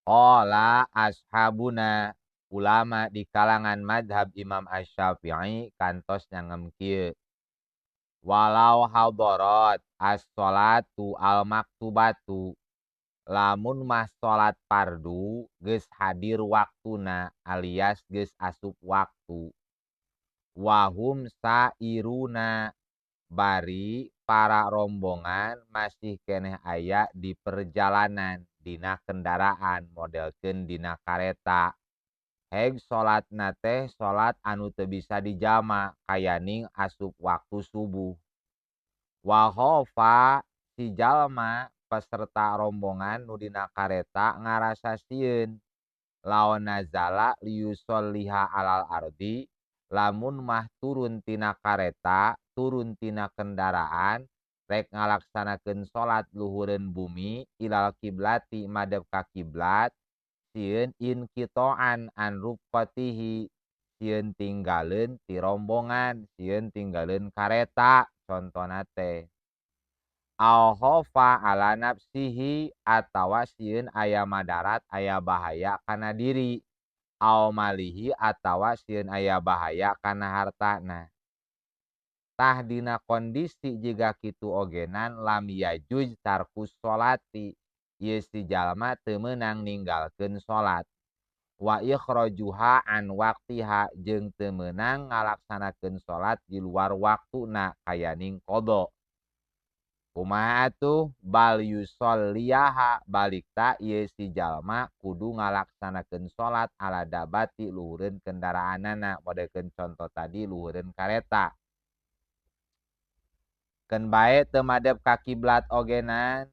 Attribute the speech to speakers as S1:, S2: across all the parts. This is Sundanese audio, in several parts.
S1: Qala ashabuna ulama di kalangan madhab Imam Asy-Syafi'i kantos nyangem kieu. Walau hadarat as-sholatu al-maktubatu lamun mah salat fardu geus hadir waktuna alias geus asup waktu. Wahum sairuna bari para rombongan masih keneh aya di perjalanan dina kendaraan modelkeun dina kareta. Heg salatna teh salat anu teu bisa dijama kayaning asup waktu subuh. Wa khofa si jalma peserta rombongan nu dina kareta ngarasa sieun laon nazala liyusolliha alal ardi lamun mah turun tina kareta turun tina kendaraan rek ngalaksanakeun salat luhureun bumi ilal kiblati madep ka kiblat sieun inkitoan an rupatihi sieun tinggaleun ti rombongan sieun tinggaleun kareta contona teh au khofa ala nafsihi atawa sieun aya madarat aya bahaya kana diri au malihi atawa sieun aya bahaya kana hartana. Tah dina kondisi jiga kitu ogenan lam yajuj tarkus sholati ieu si jalma teu meunang ninggalkeun salat. Wa ikhrajuha an waqtiha jeung teu meunang ngalaksanakeun salat di luar waktuna kayaning qada. Kumaha atuh bal yusolliyaha balikta ieu si jalma kudu ngalaksanakeun salat ala dabati luhureun kendaraanana modelkeun conto tadi luhureun kareta. Keun bae teu madep ka kiblat ogenan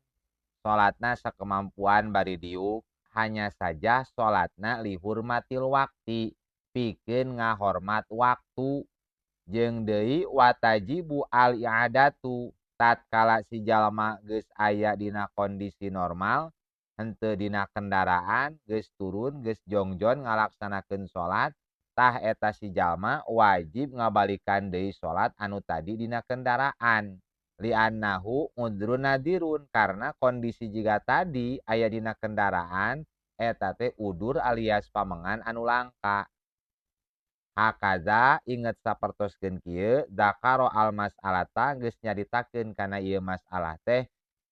S1: salatna sakemampuan bari diuk hanya saja salatna lihurmatil wakti pikeun ngahormat waktu jeung deui watajibu al i'adatu tatkala si jalma geus aya dina kondisi normal henteu dina kendaraan geus turun geus jongjon ngalaksanakeun salat tah eta si jalma wajib ngabalikan deui salat anu tadi dina kendaraan li'annahu udrun nadirun karena kondisi jiga tadi aya dina kendaraan eta teh udur alias pamengan anu langka. Hakaza inget sapertoskeun kieu dakaro al mas'alata geus nyaritakeun kana ieu masalah teh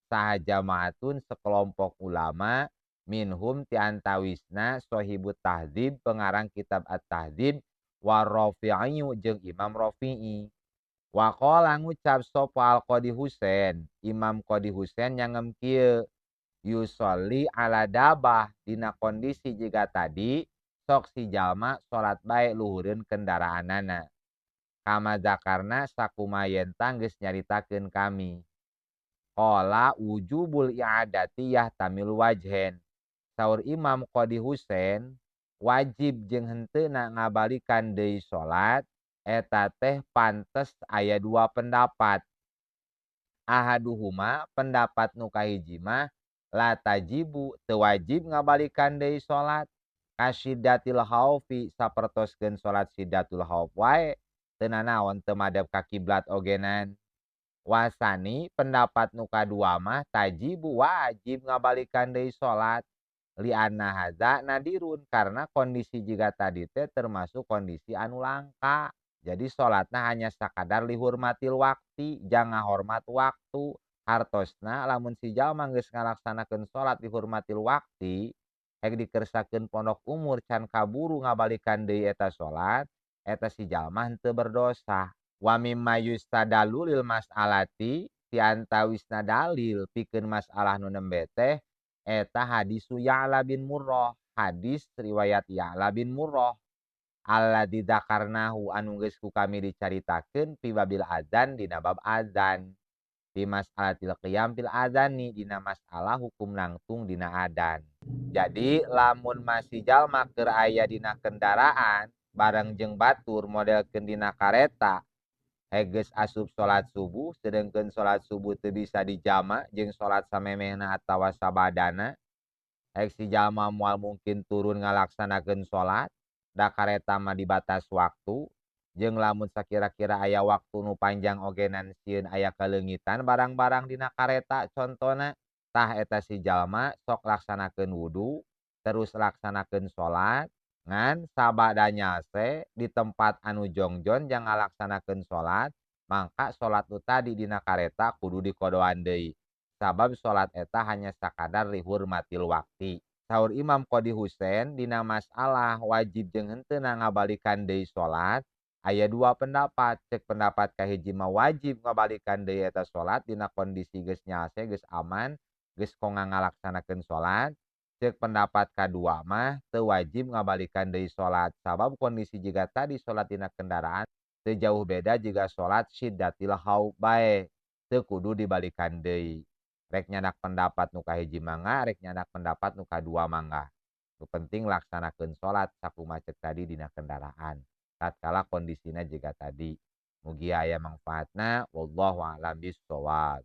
S1: saha jamaatun sekelompok ulama minhum ti antawisna sohibut tahdzib pengarang kitab at-tahdzib wa Rafi'i jeung Imam Rafi'i. Wa qala ngucap sapa al Qadi Husain Imam Qadi Husain nyangem kieu yusolli ala dabah dina kondisi jiga tadi sok si jalma salat bae luhureun kendaraanana. Kama zakarna sakumayen geus nyaritakeun kami. Qala wujubul i'adati yahtamil wajhen. Saur Imam Qadi Husain wajib jeung henteuna ngabalikan deui salat eta teh pantes aya dua pendapat. Ahaduhuma pendapat nu kahiji mah la tajibu teu wajib ngabalikan deui salat kasiddatil khaufi sapertoskeun salat siddatul khauf wae teu nanaon teu madep ka kiblat ogenan. Wasani pendapat nu kadua mah tajibu wajib ngabalikan deui salat li anna hadza nadirun karena kondisi jiga tadi teh termasuk kondisi anu langka. Jadi salatna hanya sakadar lihurmatil wakti jangan hormat waktu. Hartosna lamun si jalma geus ngalaksanakeun salat dihormatil wakti hek dikersakeun pondok umur can kaburu ngabalikan deui eta salat eta si jalma henteu berdosa. Wa mimma yustadalu lil mas'alati ti antawisna dalil pikeun masalah nu nembe teh eta hadisu Ya'la bin Murrah hadis riwayat Ya'la bin Murrah alladzi dzakarnahu anu geus ku kami dicaritakeun fi babil adzan dina bab adzan di mas'alatil qiyam fil adzani dina masalah hukum nangtung dina adzan. Jadi lamun masih jalma keur aya dina kendaraan bareng jeung batur modelkeun dina kareta geus asup salat subuh sedengkeun salat subuh teu bisa dijama jeung salat samemehna atawa sabadana si jalma moal mungkin turun ngalaksanakeun salat da kareta mah di batas waktu jeung lamun sakira-kira aya waktu nu panjang ogenan sieun aya kaleungitan barang-barang dina kareta contona tah eta si jalma sok laksanakeun wudu terus laksanakeun salat ngan sabadanya di tempat anu jongjon jangan ngalaksanakeun salat, mangka salat nu tadi dina kareta kudu dikodoan deui. Sabab salat eta hanya sakadar lihurmatil wakti. Saur Imam Qodi Husein dina masalah wajib jeung henteu ngabalikan deui salat, aya dua pendapat. Cek pendapat kahiji mah wajib ngabalikan deui eta salat dina kondisi geus nyaase, geus aman, geus kongang ngalaksanakeun salat. Cek pendapat kadua mah teu wajib ngabalikan deui salat. Sabab kondisi jiga tadi salat dina kendaraan teu jauh beda jiga salat syiddatil haub bae. Teu kudu dibalikan deui. Rek nyanak pendapat nu kahiji mangga, rek nyanak pendapat nu kadua mangga. Nu penting laksanakeun salat sakumaha cek tadi dina kendaraan. Tatkala kondisina jiga tadi. Mugi aya mangfaatna wallahu a'lam bishawab.